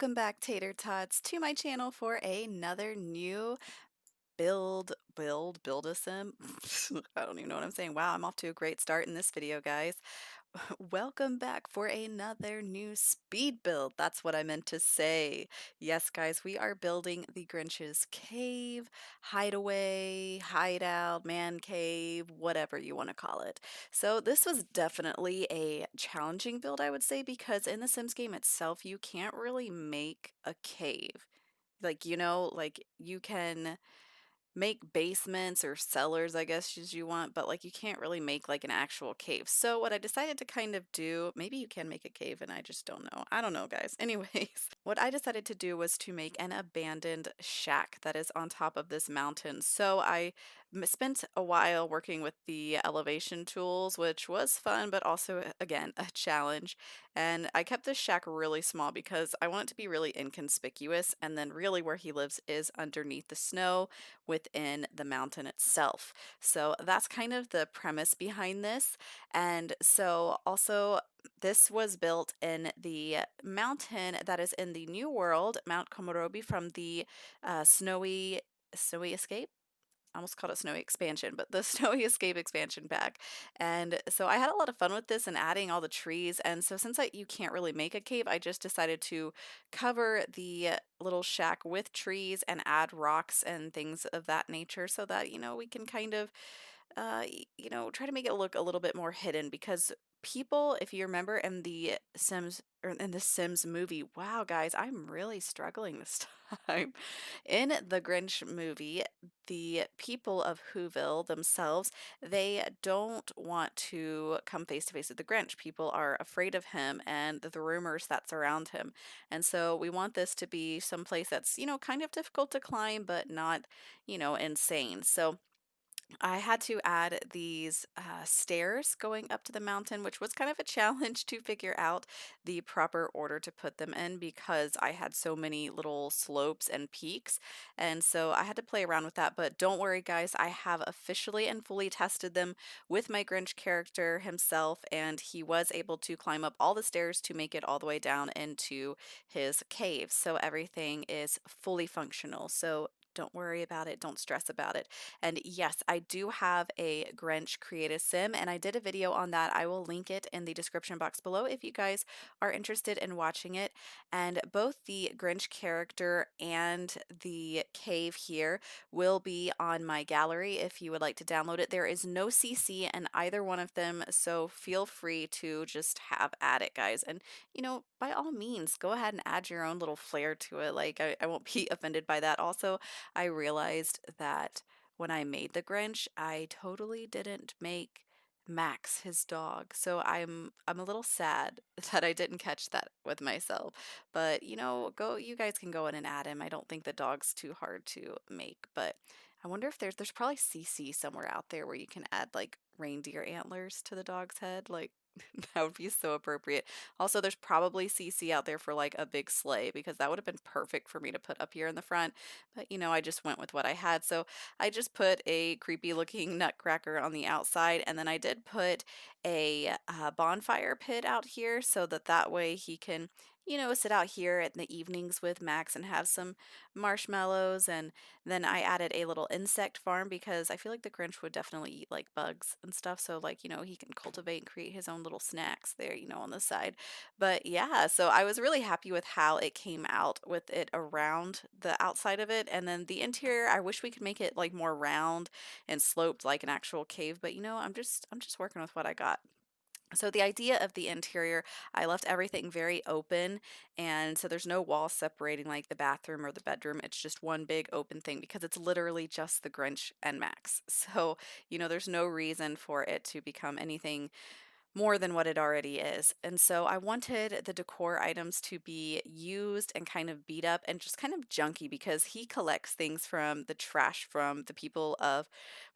Welcome back, Tater Tots, to my channel for another new build a sim. I don't even know what I'm saying. Wow, I'm off to a great start in this video, guys. Welcome back for another new speed build. That's what I meant to say. Yes, guys, we are building the Grinch's cave, hideaway, hideout, man cave, whatever you want to call it. So this was definitely a challenging build, I would say, because in the Sims game itself, you can't really make a cave. Like you can make basements or cellars, I guess, as you want, but like you can't really make like an actual cave. So what I decided to kind of do, maybe you can make a cave and I just don't know. I don't know, guys. Anyways, what I decided to do was to make an abandoned shack that is on top of this mountain. So I spent a while working with the elevation tools, which was fun, but also, again, a challenge. And I kept this shack really small because I want it to be really inconspicuous. And then really where he lives is underneath the snow within the mountain itself. So that's kind of the premise behind this. And so also this was built in the mountain that is in the New World, Mount Komodobi, from the Snowy Escape. I almost called it Snowy Expansion, but the Snowy Escape expansion pack. And so I had a lot of fun with this and adding all the trees. And so since you can't really make a cave, I just decided to cover the little shack with trees and add rocks and things of that nature so that, we can kind of try to make it look a little bit more hidden because people, if you remember in the Sims or in the Sims movie, wow, guys, I'm really struggling this time. In the Grinch movie, the people of Whoville themselves, they don't want to come face to face with the Grinch. People are afraid of him and the rumors that surround him. And so we want this to be someplace that's, kind of difficult to climb, but not, insane. So I had to add these stairs going up to the mountain, which was kind of a challenge to figure out the proper order to put them in because I had so many little slopes and peaks. And so I had to play around with that. But don't worry, guys, I have officially and fully tested them with my Grinch character himself, and he was able to climb up all the stairs to make it all the way down into his cave. So everything is fully functional. So don't worry about it. Don't stress about it. And yes, I do have a Grinch create a sim, and I did a video on that. I will link it in the description box below if you guys are interested in watching it. And both the Grinch character and the cave here will be on my gallery if you would like to download it. There is no CC in either one of them, so feel free to just have at it, guys. And by all means, go ahead and add your own little flair to it. Like, I won't be offended by that. Also, I realized that when I made the Grinch, I totally didn't make Max his dog. So I'm a little sad that I didn't catch that with myself. But you guys can go in and add him. I don't think the dog's too hard to make, but I wonder if there's probably CC somewhere out there where you can add like reindeer antlers to the dog's head. Like that would be so appropriate. Also, there's probably CC out there for like a big sleigh because that would have been perfect for me to put up here in the front. But I just went with what I had. So I just put a creepy looking nutcracker on the outside, and then I did put a bonfire pit out here so that way he can, sit out here in the evenings with Max and have some marshmallows. And then I added a little insect farm because I feel like the Grinch would definitely eat like bugs and stuff. So like, he can cultivate and create his own little snacks there, on the side. But yeah, so I was really happy with how it came out with it around the outside of it. And then the interior, I wish we could make it like more round and sloped like an actual cave, but I'm just working with what I got. So the idea of the interior, I left everything very open, and so there's no wall separating like the bathroom or the bedroom. It's just one big open thing because it's literally just the Grinch and Max. So, there's no reason for it to become anything more than what it already is. And so I wanted the decor items to be used and kind of beat up and just kind of junky because he collects things from the trash from the people of,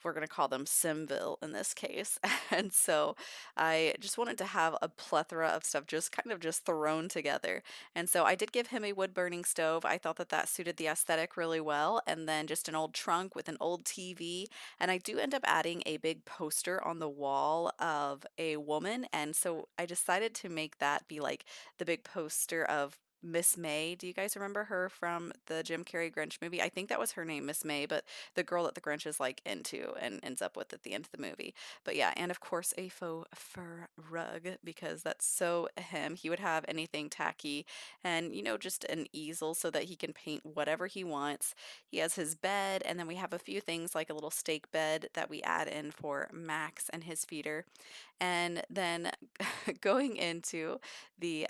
we're going to call them Simville in this case. And so I just wanted to have a plethora of stuff just kind of just thrown together. And so I did give him a wood burning stove. I thought that suited the aesthetic really well. And then just an old trunk with an old TV. And I do end up adding a big poster on the wall of a woman. And so I decided to make that be like the big poster of Miss May. Do you guys remember her from the Jim Carrey Grinch movie? I think that was her name, Miss May, but the girl that the Grinch is like into and ends up with at the end of the movie. But yeah, and of course a faux fur rug because that's so him. He would have anything tacky and, just an easel so that he can paint whatever he wants. He has his bed, and then we have a few things like a little stake bed that we add in for Max and his feeder. And then going into the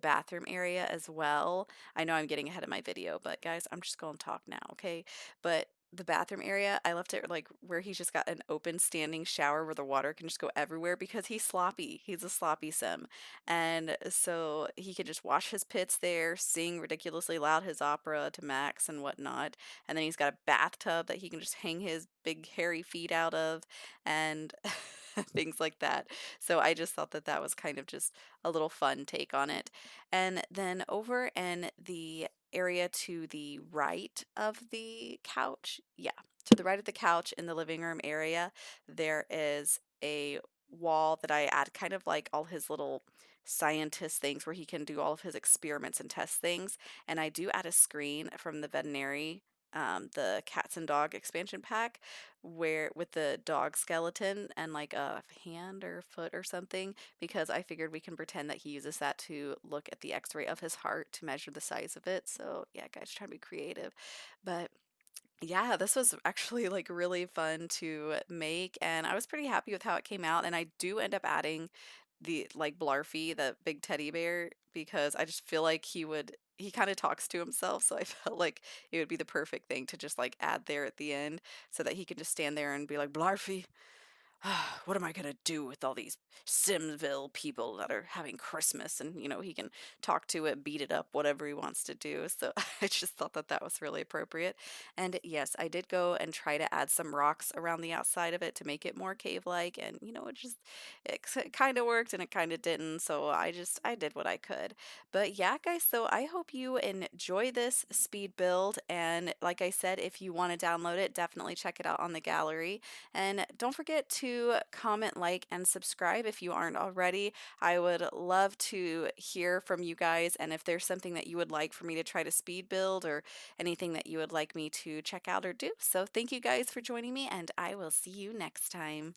bathroom area as well. I know I'm getting ahead of my video, but guys, I'm just going to talk now, okay? But the bathroom area, I left it like where he's just got an open standing shower where the water can just go everywhere because he's sloppy. He's a sloppy sim. And so he can just wash his pits there, sing ridiculously loud his opera to Max and whatnot. And then he's got a bathtub that he can just hang his big hairy feet out of and things like that. So I just thought that that was kind of just a little fun take on it. And then over in the area to the right of the couch, yeah, to the right of the couch in the living room area, there is a wall that I add kind of like all his little scientist things where he can do all of his experiments and test things. And I do add a screen from the veterinary, the cats and dog expansion pack where with the dog skeleton and like a hand or foot or something because I figured we can pretend that he uses that to look at the x-ray of his heart to measure the size of it. So yeah, guys, trying to be creative. But yeah, this was actually like really fun to make, and I was pretty happy with how it came out. And I do end up adding the like Blarfy, the big teddy bear, because I just feel like he kind of talks to himself, so I felt like it would be the perfect thing to just like add there at the end so that he could just stand there and be like, Blarfy, what am I gonna do with all these Simsville people that are having Christmas? And, he can talk to it, beat it up, whatever he wants to do. So I just thought that that was really appropriate. And yes, I did go and try to add some rocks around the outside of it to make it more cave-like. And, it kind of worked and it kind of didn't. So I did what I could. But yeah, guys, so I hope you enjoy this speed build. And like I said, if you want to download it, definitely check it out on the gallery. And don't forget to comment, like, and subscribe if you aren't already. I would love to hear from you guys, and if there's something that you would like for me to try to speed build or anything that you would like me to check out or do. So thank you guys for joining me, and I will see you next time.